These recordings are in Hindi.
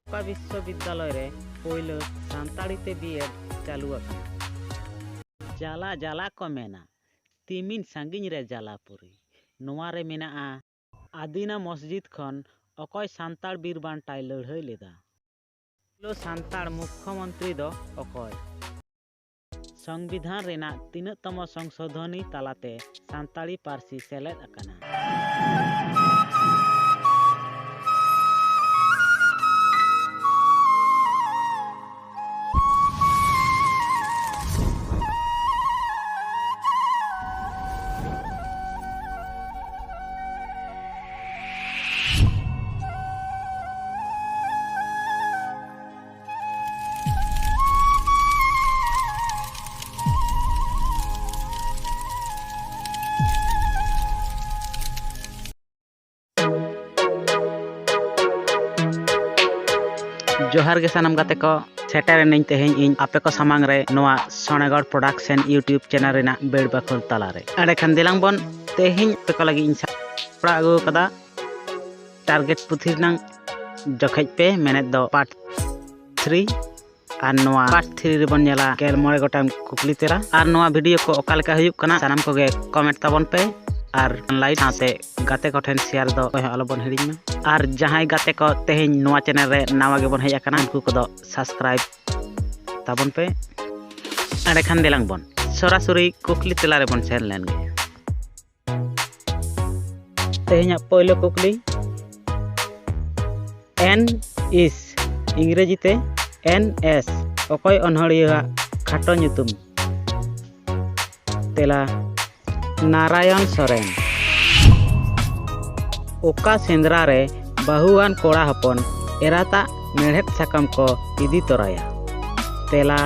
ᱚᱠᱟ বিশ্ববিদ্যালয় রে পইলো সান্তাড়ি তে বিএড চালু আকানা। ᱡᱟᱞᱟ ᱡᱟᱞᱟ ᱠᱚ ᱢᱮᱱᱟ ᱛᱤᱢᱤᱱ ᱥᱟᱺᱜᱤᱧ ᱨᱮ ᱡᱟᱞᱟᱯᱩᱨᱤ ᱱᱚᱣᱟ ᱨᱮ ᱢᱮᱱᱟᱜᱼᱟ ᱟᱫᱤᱱᱟ ᱢᱚᱥᱡᱤᱫ ᱠᱷᱚᱱ ᱚᱠᱚᱭ ᱥᱟᱱᱛᱟᱲ ᱵᱤᱨ ᱵᱟᱱᱴᱟᱭ ᱞᱟᱹᱲᱦᱟᱹᱭ ᱞᱮᱫᱟ? ᱯᱳᱭᱞᱳ ᱥᱟᱱᱛᱟᱲ ᱢᱩᱠᱷᱚᱢᱚᱱᱛᱨᱤ ᱫᱚ ᱚᱠᱚᱭ? ᱥᱚᱝᱵᱤᱫᱷᱟᱱ ᱨᱮᱱᱟᱜ ᱛᱤᱱᱟᱹᱜ ᱛᱚᱢᱚ ᱥᱚᱝᱥᱳধনী ᱛᱟᱞᱟᱛᱮ ᱥᱟᱱᱛᱟᱲᱤ ᱯᱟᱹᱨᱥᱤ ᱥᱮᱞᱮᱫ ᱟᱠᱟᱱᱟ? जोहार के सानम गाते को सेटर नहीं तेहें इन आपे को सामांग रे नोआ सोनेगढ़ प्रोडक्शन यूट्यूब चैनल रेना बेड़ बाखुल तला रे अड़े खान दिलांग बन तेहें पे को लगी इन पड़ा अगु कदा टारगेट पुथी नंग जखेज पे मैंने दो पार्ट 3 और नोआ पार्ट 3 रे बन नेला गेल मोरे गोटाम कुकली तेरा और नोआ वीडियो को ओका लेका हुयुक कना सानम को गे कमेंट ताबन पे और लाइक साथे गाते को ठेन शेयर दो अलो बन हिड़ी में और जहां गाते को तेहें नोआ चैनल रे नावा गे बन हेज आकना उनको को दो सब्सक्राइब ताबन पे अड़े खान दिलांग बन सरासुरी कुकली तेला रे बन सेन लेन गे तेहें पहले कुकली एन इस इंग्रेजी ते एन एस अकय अनहड़िया खाटो ᱧᱩᱛᱩᱢ तेला नारायण सोरेन ओका सेंद्रा रे बहुआन कोड़ा हपन एराता मेढ़ेत साकम को इदी तोराया तेला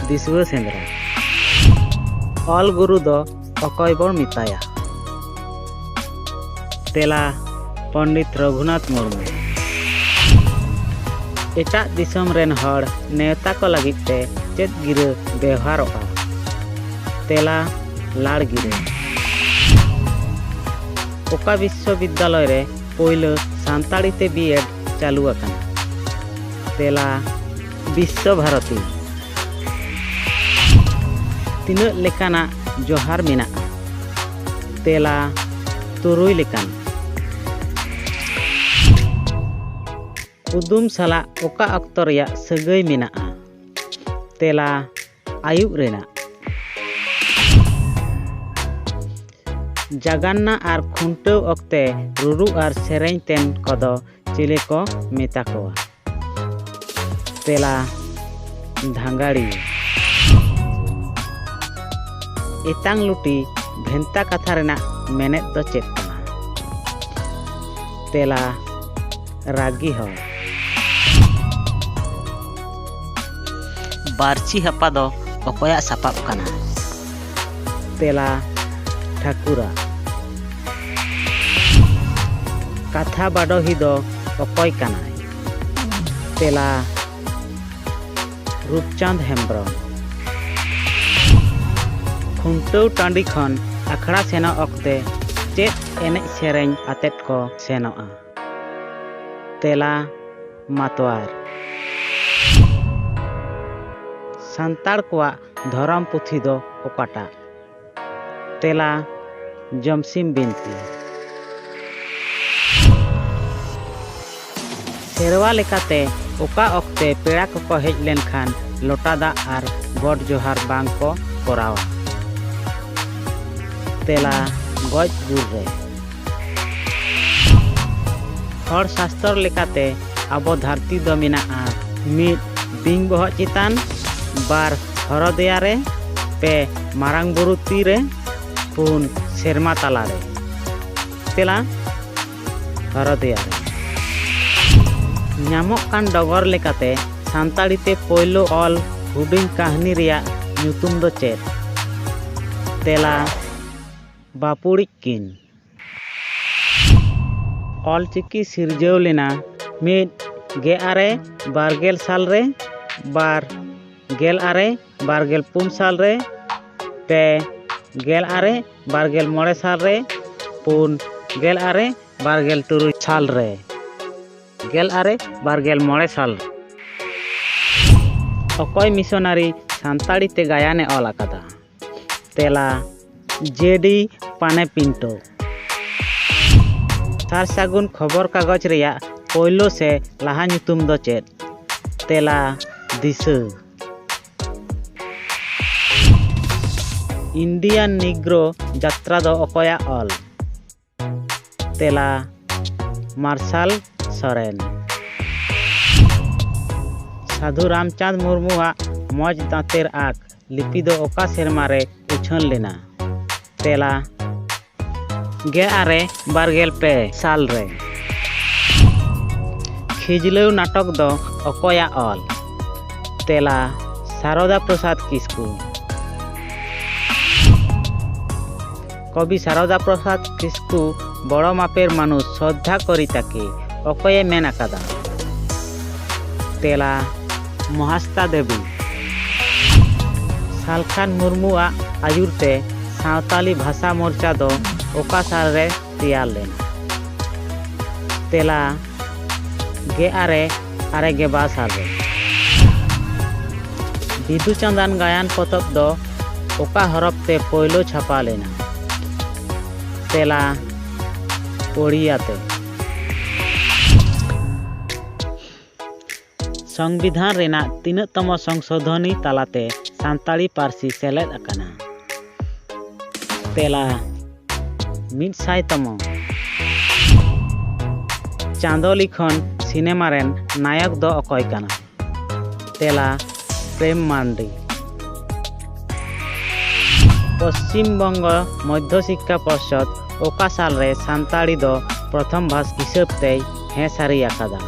दिसुआ सेंद्रा ऑल गुरु दो अकय बन मिताया तेला पंडित रघुनाथ मुर्मू एटा दिसम रेन हड़ नेता को लगित ते चेत गिरे व्यवहारोगा तेला लाड़ गिरे ओका विश्वविद्यालय रे पहले सान्ताड़ी ते बीएड चालू आकाना तेला विश्व भारती तीना लेकाना जोहार मेना तेला तुरुई लेकान कुदुम साला ओका अक्तो रेया सगई मेना तेला आयुब रेना जगन्ना और खुंटव अक्ते रुरु और सेरें तेन कदो चिले को मेता कोआ तेला धांगाड़ी एतांग लुटी भेंता कथा रेना मेनेत दो चेक कना तेला रागी हो बारची हपा दो अकोया सापाब कना तेला ठाकुरा कथा बाडोही दो अकय कनाय तेला रूपचंद हेम्ब्रम खुंटव टांडी खन अखड़ा सेनो अक्ते चेत एने सेरें आतेत को सेनोआ तेला मातवार संताड़ कोआ धरम पुथी दो ओकाटा तेला जमसिम बिनती सेरवा लेकाते ओका अक्ते पेड़ा को हेज लेन खान लोटा दा और गॉड जोहार बांग को कोरावा तेला गज गुर रे हर शास्त्र लेकाते आबो धरती दो मिना मिद बिंग बहक चितान बार हरदया रे पे मारांग बुरु ती रे पुन सेरमा ताला रे तेला हरदया रे ᱧᱟᱢᱚᱜ ᱠᱟᱱ ᱰᱚᱜᱚᱨ ᱞᱮᱠᱟᱛᱮ ᱥᱟᱱᱛᱟᱲᱤ ᱛᱮ ᱯᱳᱭᱞᱳ ᱚᱞ ᱦᱩᱰᱤᱧ ᱠᱟᱹᱦᱱᱤ ᱨᱮᱭᱟᱜ ᱧᱩᱛᱩᱢ ᱫᱚ ᱪᱮᱫ? तेला बापुड़िक किन ऑलचिकी सिरजव लेना मिद गेआरे बारगेल साल रे बार गेल आरे बारगेल पुन साल रे पे गेल आरे बारगेल मोड़े साल रे पुन गेल आरे बारगेल तुरुई साल रे 1929 साल अकोय मिशनारी सानताड़ी ते गायने ऑल आकादा तेला जेडी पाने पिंटो सार सागुन खबर कागज रिया पोयलो से लाहा ᱧᱩᱛᱩᱢ दो चेद तेला दिसु इंडियन निग्रो यात्रा दो अकोया ऑल तेला मार्शल सोरेन साधु रामचंद मुर्मुआ मौज दांतेर आक लिपि दो ओका सेरमा रे उछन लेना तेला 1922 साल रे खिजलौ नाटक दो अकोया ऑल तेला शारदा प्रसाद किस्कू कवि शारदा प्रसाद किस्कू बड़ मापेर मानुष श्रद्धा करी ताके अकोये मेन आकादा तेला महास्ता देवी सालखान मुर्मुआ आयुरते सावताली भाषा मोर्चा दो ओका साल रे तैयार लेना तेला 1992 साल रे बिदु चंदन गायन पतब दो ओका हरफ ते पोयलो छापा लेना तेला ओडियाते संविधान रेना तीनतम संशोधनी तालाते सानताड़ी पारसी सेलेद अकाना तेला 100तम चांदोली खन सिनेमा रेन नायक दो अकोय काना तेला प्रेम मांडी पश्चिम बंग मध्य शिक्षा परिषद ओका साल रे सानताड़ी दो प्रथम भाषा हिसाब ते हें सारी आकादा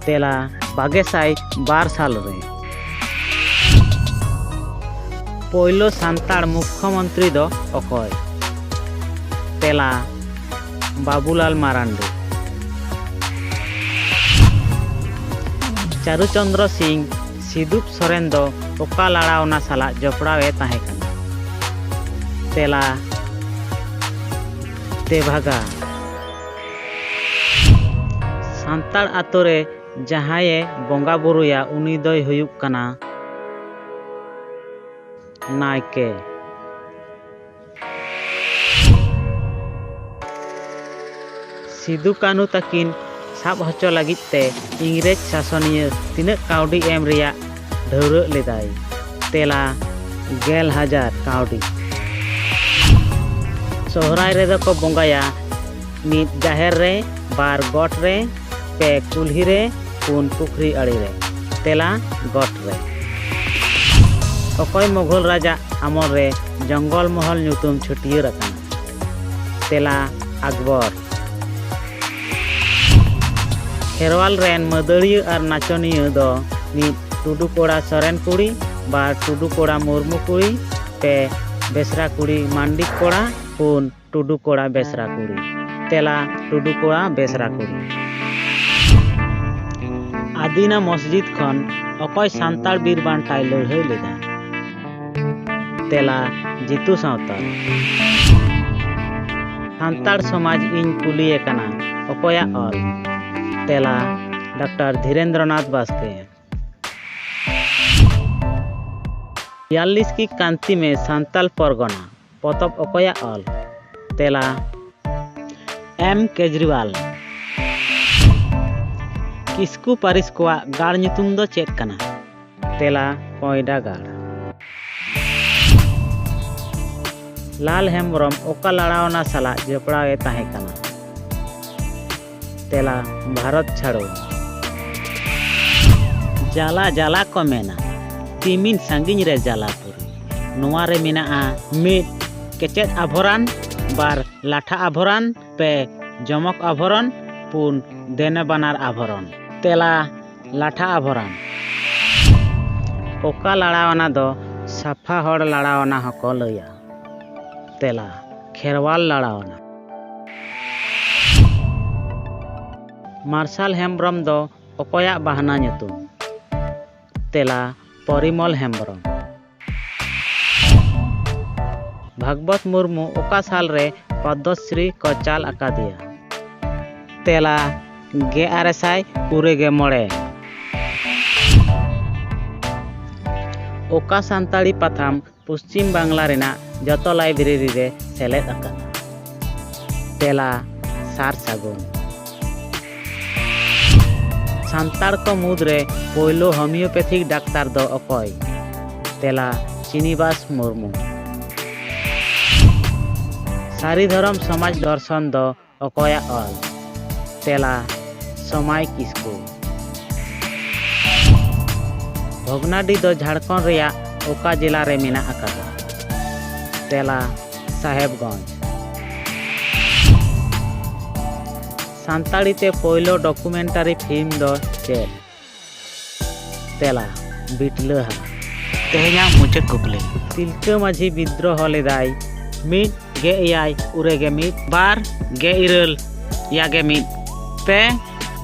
तेला 22 साल रे पोयलो सानताड़ मुख्यमंत्री दो अकोय तेला बाबूलाल मारांडी चारुचंद्र सिंह सिदुप सोरेन दो ओका लड़ावना साला जपड़ावे ताहे काना तेला तेभागा सानताड़ आतो रे जहाये बंगा बुरुया उनी दोय हुयुक काना नायके सिदु कानू तकिन साब हचो लगित ते इंग्रेज शासनीय तिनक काउडी एम रिया ढौर लेदाय तेला 10,000 काउडी सोहराय रे को बंगाया मिद जाहेर रे बार गोट रे पे कुल्ही रे पुन पुखरी अड़ी रे तेला गोट रे अकोय मुगल राजा आमल रे जंगल महल ᱧᱩᱛᱩᱢ छुटियर अकाना तेला अकबर खेरवाल रेन मदड़िया और नाचनिया दो मिद टुडू कोड़ा सोरेन कुड़ी बार टुडू कोड़ा मुर्मू कुड़ी पे बेसरा कुड़ी मांडी कोड़ा पुन टुडू कोड़ा बेसरा कुड़ी तेला टुडू कोड़ा बेसरा कुड़ी आदिना मस्जिद खन अकोय सानताड़ बीर बांटाय लड़ाई लेदा तेला जीतू सावताल सानताड़ समाज इन कुलिए काना अकोया ऑल तेला डॉक्टर धीरेन्द्रनाथ बास्के 42 की कांति में सान्ताल परगना पतब अकोया ऑल तेला एम केजरीवाल किस्कू पारिस कोआ गाड़ ᱧᱩᱛᱩᱢ दो चेक काना तेला कोयडा गाड़ लाल हेम्ब्रम ओका लड़ावना साला जपड़ावे ताहे काना तेला भारत छाड़ो जाला जाला को मेना तीमिन सांगिन रे जालापुरी नोआ रे मेना मिद केचेद आभरण बार लाठा आभरण पे जमक आभरण पुन देने बनार आभरण तेला लाठा आभरण ओका लड़ावना दो साफा हड़ लड़ावना हको लया तेला खेरवाल लड़ावना मार्शल हेम्ब्रम दो अकोया बहाना ᱧᱩᱛᱩᱢ तेला परिमल हेम्ब्रम भागवत मुर्मू ओका साल रे पद्मश्री को चाल अकादिया तेला 1996 ओका सान्ताड़ी पाथाम पश्चिम बांग्ला रेना जतो लाइब्रेरी रे सेलेद आकाना तेला सार सागुन सान्ताड़ को मुद्रे पोयलो होमियोपैथिक डाक्तार दो अकय तेला श्रीनिवास मुर्मू सारी धर्म समाज दर्शन दो अकया अल तेला समय किस्कू भोगनाडी दो झारखंड रेया ओका जिला रे मेना आकादा तेला साहेबगंज सान्ताड़ी ते पोयलो डॉक्यूमेंटारी फिल्म दो चेद तेला बिटलाहा तेहेना मुचाद कुकली तिलका माझी विद्रोह लेदाय 1991 बार 1991 पे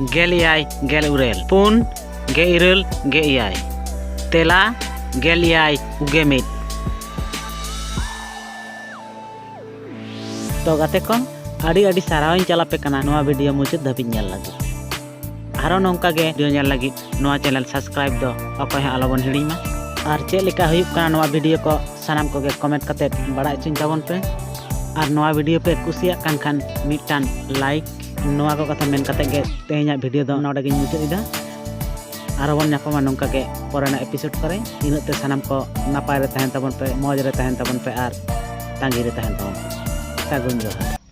1994 पुन 1994 तेला 1991 तो गाते को आड़ी आड़ी साराव चलापे कना नोआ वीडियो मुचाद धाबी नेल लगी आरो नोंका गे वीडियो नेल लगी नोआ चैनल सब्सक्राइब दो अकय आलोबन हिड़ीमा और चेक लेका हुयुक कना नोआ वीडियो को सानाम को गे कमेंट कते बड़ाय चिन ताबन पे और नोआ वीडियो पे कुसिया कान मिटान लाइक नोआ को कथा मेन कते गे तेहेना वीडियो दो नोडे गिन मुचाद इदा आरो बन नापमा नोंका गे परेना एपिसोड करे इनते सानाम को नापाय रे तहन ताबन पे मौज रे तहन ताबन पे और तांगी रे तहन ताबन पे सागुन जोहार।